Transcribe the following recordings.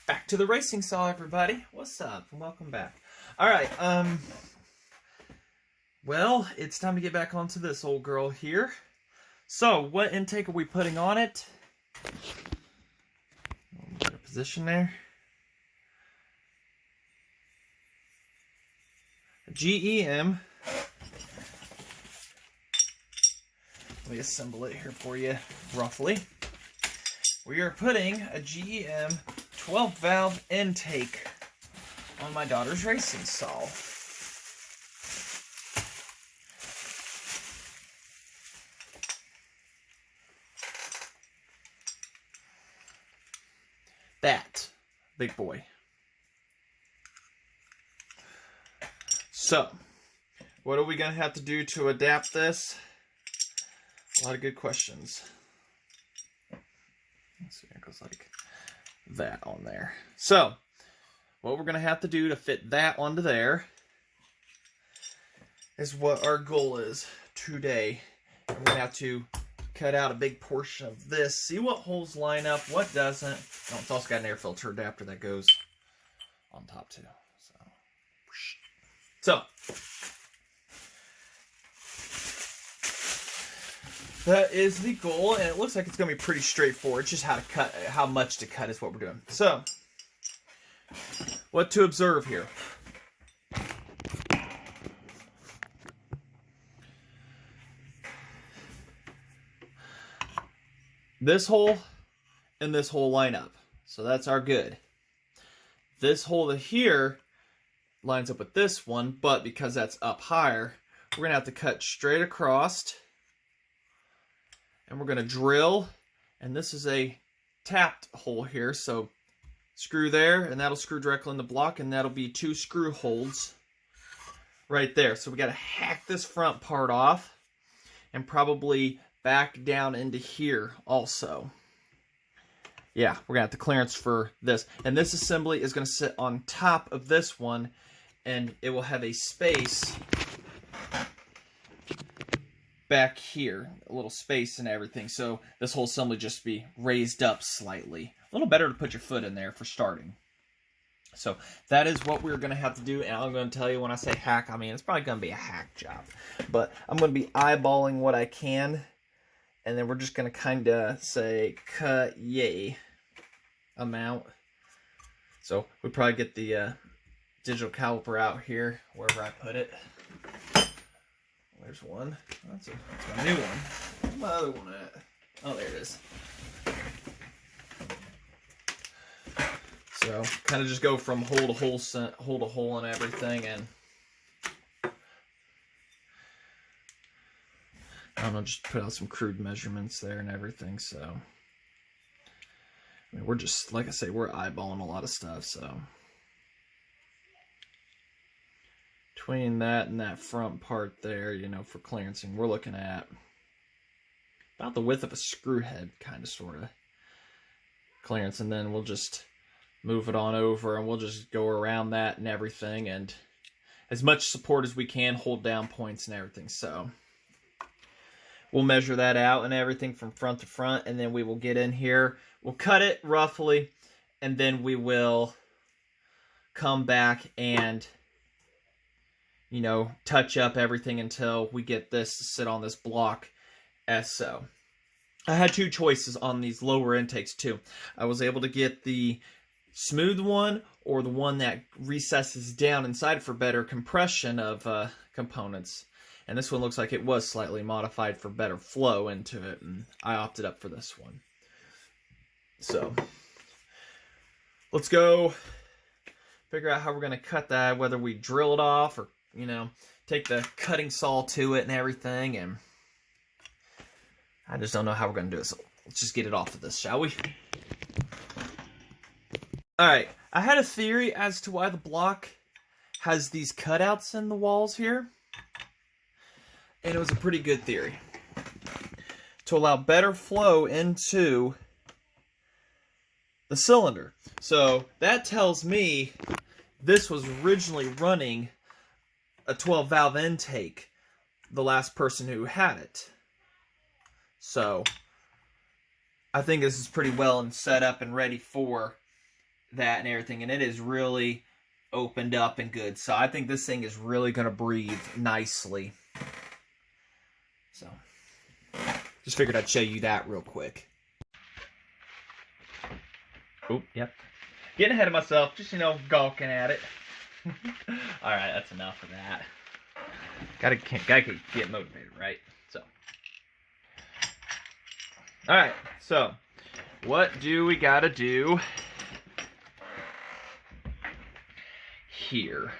Back to the racing saw, everybody. What's up? Welcome back. All right, well, it's time to get back onto this old girl here. So, what intake are we putting on it? Get a position there. GEM. Let me assemble it here for you, roughly. We are putting a GEM 12-valve intake on my daughter's racing saw. That big boy. So, what are we going to have to do to adapt this? A lot of good questions. Let's see, it goes like that on there. So, what we're going to have to do to fit that onto there is what our goal is today. And we're going to have to cut out a big portion of this, see what holes line up, what doesn't. Oh, it's also got an air filter adapter that goes on top too. So, that is the goal, and it looks like it's going to be pretty straightforward. Just how to cut, how much to cut is what we're doing. So, what to observe here. This hole and this hole line up. So that's our good. This hole here lines up with this one, but because that's up higher, we're going to have to cut straight across. And we're going to drill, and this is a tapped hole here, so screw there, and that'll screw directly in the block, and that'll be 2 screw holes right there. So we got to hack this front part off and probably back down into here also. Yeah, we're going to have to clearance for this. And this assembly is going to sit on top of this one, and it will have a space back here, a little space and everything. So this whole assembly just be raised up slightly. A little better to put your foot in there for starting. So that is what we're going to have to do. And I'm going to tell you, when I say hack, I mean it's probably going to be a hack job. But I'm going to be eyeballing what I can. And then we're just going to kind of say cut yay amount. So we probably get the digital caliper out here, wherever I put it. There's one. That's my new one. Where's my other one at? Oh, there it is. So, kind of just go from hole to hole and everything, and I don't know, just put out some crude measurements there and everything. So, I mean, we're just, like I say, we're eyeballing a lot of stuff. So, between that and that front part there, you know, for clearancing, we're looking at about the width of a screw head, kind of, sort of clearance. And then we'll just move it on over, and we'll just go around that and everything, and as much support as we can, hold down points and everything. So we'll measure that out and everything from front to front, and then we will get in here, we'll cut it roughly, and then we will come back and, you know, touch up everything until we get this to sit on this block as so. I had 2 choices on these lower intakes too. I was able to get the smooth one or the one that recesses down inside for better compression of components. And this one looks like it was slightly modified for better flow into it, and I opted up for this one. So let's go figure out how we're going to cut that, whether we drill it off or, you know, take the cutting saw to it and everything, and I just don't know how we're going to do it, so let's just get it off of this, shall we? Alright, I had a theory as to why the block has these cutouts in the walls here, and it was a pretty good theory. To allow better flow into the cylinder. So that tells me this was originally running a 12-valve intake, the last person who had it. So I think this is pretty well and set up and ready for that and everything, and it is really opened up and good. So I think this thing is really going to breathe nicely. So just figured I'd show you that real quick. Oh, yep. Getting ahead of myself, just, gawking at it. Alright, that's enough of that. Gotta get motivated, right? So. Alright, so what do we gotta do here?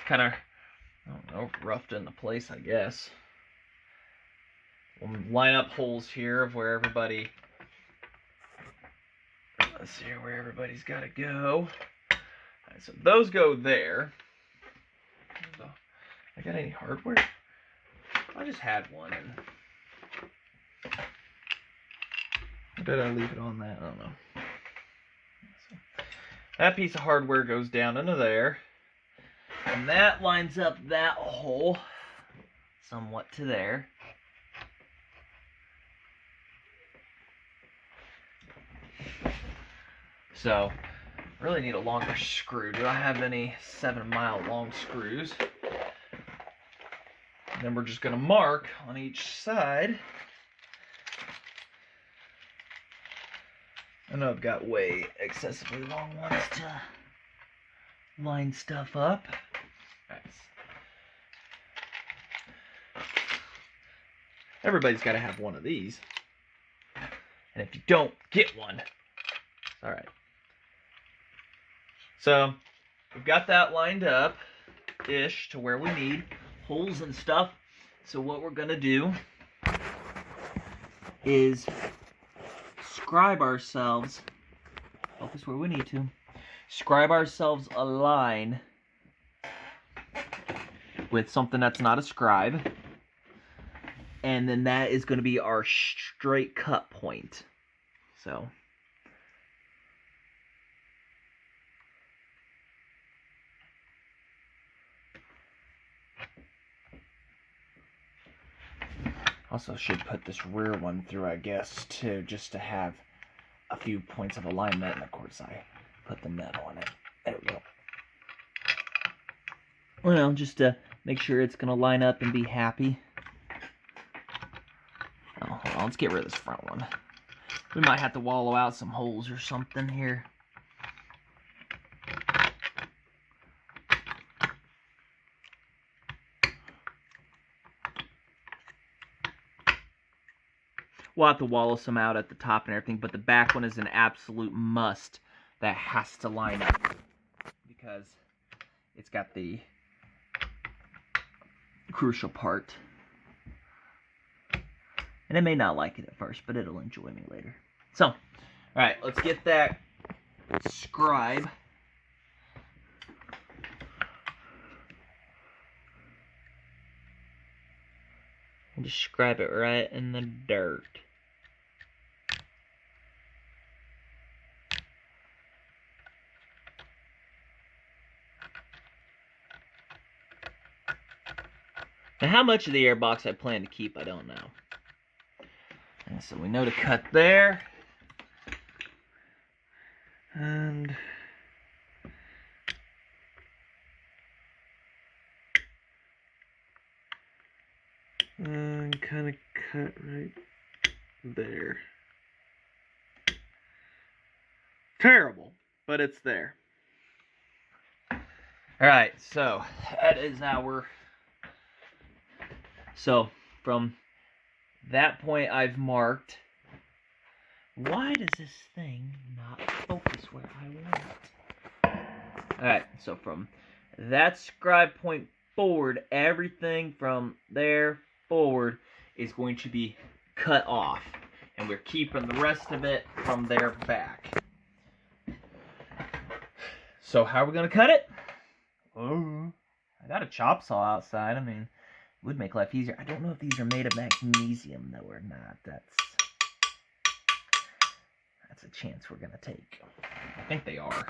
Kind of, I don't know, roughed into place, I guess. We'll line up holes here of where everybody, let's see where everybody's got to go. All right, so those go there. I got any hardware? I just had one. Or did I leave it on that? I don't know. So that piece of hardware goes down into there. And that lines up that hole somewhat to there. So, really need a longer screw. Do I have any 7-mile long screws? And then we're just going to mark on each side. I know I've got way excessively long ones to line stuff up. Nice. Everybody's got to have one of these. And if you don't get one, it's all right. So, we've got that lined up-ish to where we need holes and stuff. So what we're going to do is scribe ourselves, focus where we need to, scribe ourselves a line with something that's not a scribe. And then that is going to be our straight cut point. So also should put this rear one through, I guess, too, just to have a few points of alignment. And of course, I put the nut on it. There we go. Well, just to make sure it's going to line up and be happy. Oh, hold on, let's get rid of this front one. We might have to wallow out some holes or something here. We'll have to wallow some out at the top and everything, but the back one is an absolute must that has to line up because it's got the crucial part. And it may not like it at first, but it'll enjoy me later. So, alright, let's get that scribe. And just scribe it right in the dirt. Now, how much of the airbox I plan to keep, I don't know. And so we know to cut there. And kind of cut right there. Terrible, but it's there. Alright, so that is our... So, from that point I've marked. Why does this thing not focus where I want it? Alright, so from that scribe point forward, everything from there forward is going to be cut off. And we're keeping the rest of it from there back. So how are we going to cut it? Oh, I got a chop saw outside. I mean, it would make life easier. I don't know if these are made of magnesium, though, or not. That's a chance we're going to take. I think they are.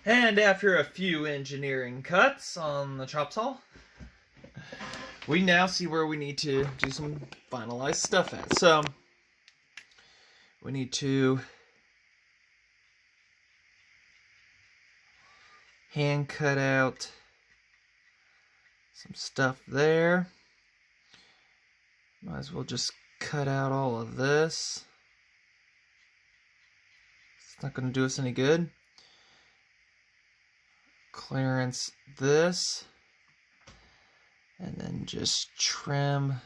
And after a few engineering cuts on the chop saw, we now see where we need to do some finalized stuff at. So, We need to hand cut out some stuff there. Might as well just cut out all of this. It's not going to do us any good. Clearance this. And then just trim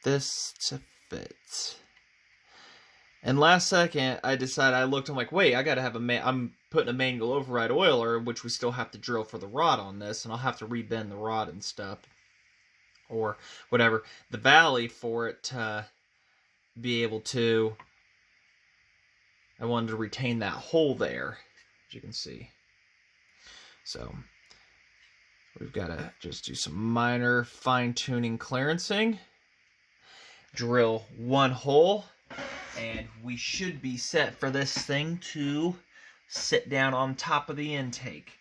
this to fit. And last second, I decided, I'm like, wait, I gotta have I'm putting a manual override oiler, which we still have to drill for the rod on this, and I'll have to rebend the rod and stuff. Or whatever. The valley for it to be able to, I wanted to retain that hole there, as you can see. So, we've got to just do some minor fine-tuning clearancing. Drill one hole, and we should be set for this thing to sit down on top of the intake.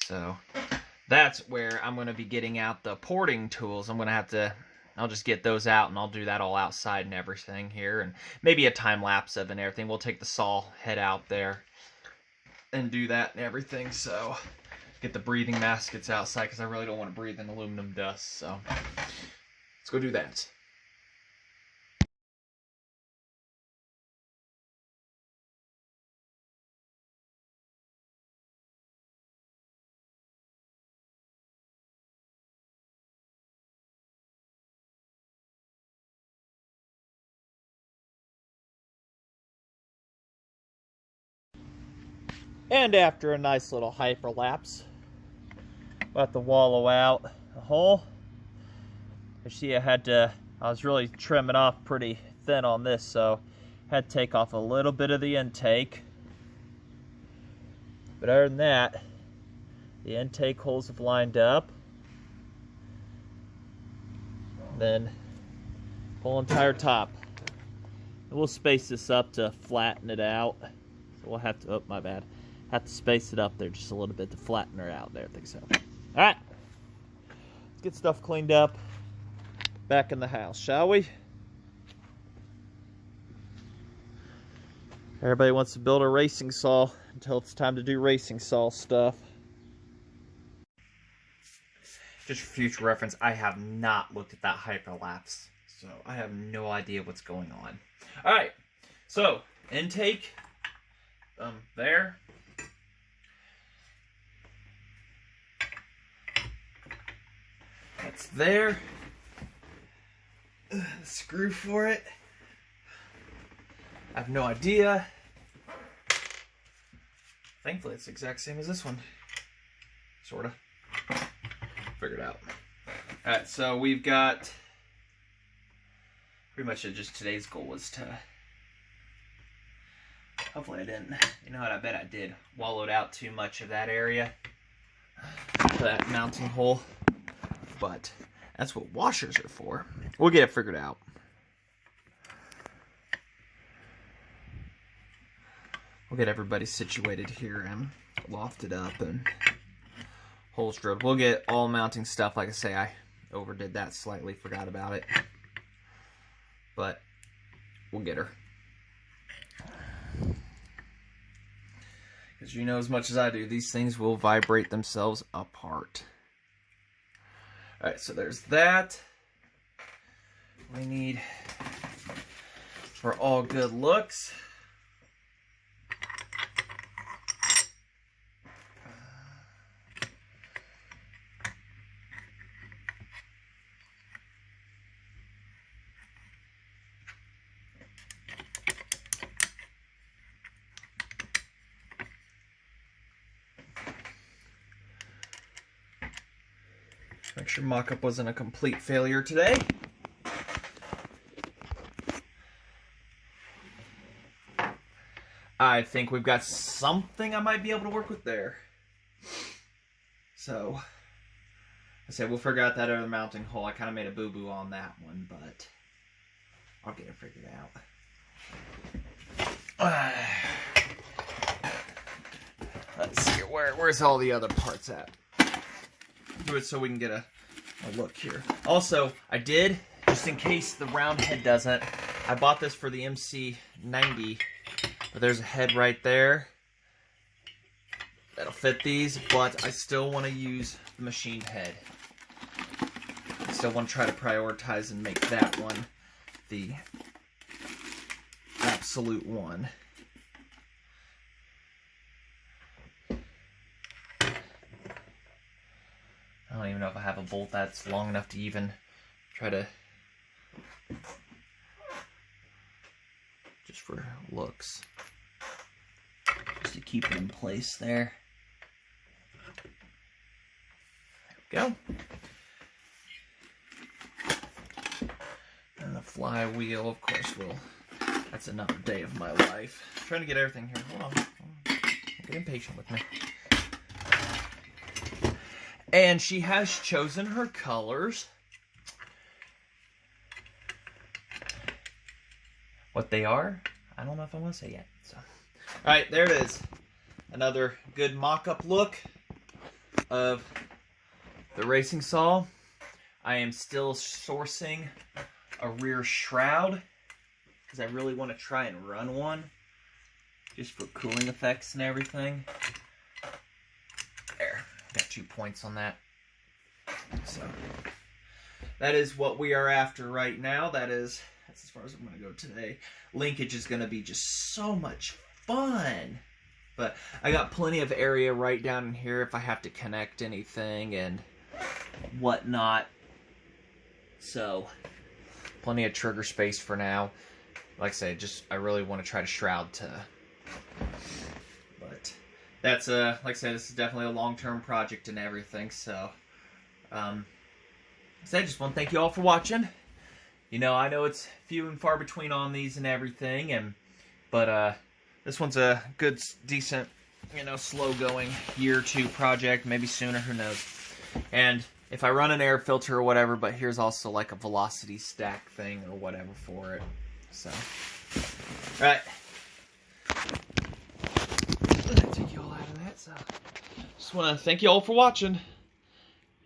So that's where I'm going to be getting out the porting tools. I'll just get those out, and I'll do that all outside and everything here, and maybe a time lapse of it and everything. We'll take the saw head out there and do that and everything. So get the breathing baskets outside, because I really don't want to breathe in aluminum dust. So let's go do that. And after a nice little hyperlapse, we'll have to wallow out a hole. You see, I was really trimming off pretty thin on this, so I had to take off a little bit of the intake. But other than that, the intake holes have lined up. Then whole entire top. And we'll space this up to flatten it out. So we'll have to, oh my bad. Have to space it up there just a little bit to flatten her out there. I think so. Alright. Let's get stuff cleaned up. Back in the house, shall we? Everybody wants to build a racing saw until it's time to do racing saw stuff. Just for future reference, I have not looked at that hyperlapse, so I have no idea what's going on. Alright, so intake there. That's there. Screw for it. I have no idea. Thankfully, it's the exact same as this one. Sorta. Figured out. Alright, so we've got pretty much just today's goal was to, hopefully I didn't, you know what, I bet I did, wallowed out too much of that area for that mounting hole, but that's what washers are for. We'll get it figured out. We'll get everybody situated here and lofted up and holes drilled. We'll get all mounting stuff. Like I say, I overdid that slightly, forgot about it. But we'll get her. Because you know as much as I do, these things will vibrate themselves apart. Alright, so there's that. We need, for all good looks, make sure mock-up wasn't a complete failure today. I think we've got something I might be able to work with there. So, I said we'll figure out that other mounting hole. I kind of made a boo-boo on that one, but I'll get it figured out. Let's see, where's all the other parts at? Do it so we can get a look here. Also, I did just in case the round head doesn't. I bought this for the MC90, but there's a head right there that'll fit these, but I still want to use the machine head. I still want to try to prioritize and make that one the absolute one. I don't even know if I have a bolt that's long enough to even try to, just for looks, just to keep it in place there. There we go. And the flywheel, of course, that's another day of my life. I'm trying to get everything here. Hold on. Don't get impatient with me. And she has chosen her colors. What they are, I don't know if I want to say yet. So, all right, there it is. Another good mock-up look of the racing saw. I am still sourcing a rear shroud because I really want to try and run one just for cooling effects and everything. There, got 2 points on that. So that is what we are after right now. That's as far as I'm going to go today. Linkage is going to be just so much fun. But I got plenty of area right down in here if I have to connect anything and whatnot. So plenty of trigger space for now. Like I said, I really want to try to shroud to. But that's like I said, this is definitely a long-term project and everything. So I just want to thank you all for watching. You know, I know it's few and far between on these and everything, but this one's a good, decent, you know, slow-going year or two project, maybe sooner, who knows. And if I run an air filter or whatever, but here's also like a velocity stack thing or whatever for it. So, all right. I'll take you all out of that. So, just want to thank you all for watching,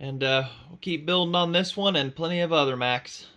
and we'll keep building on this one and plenty of other Macs.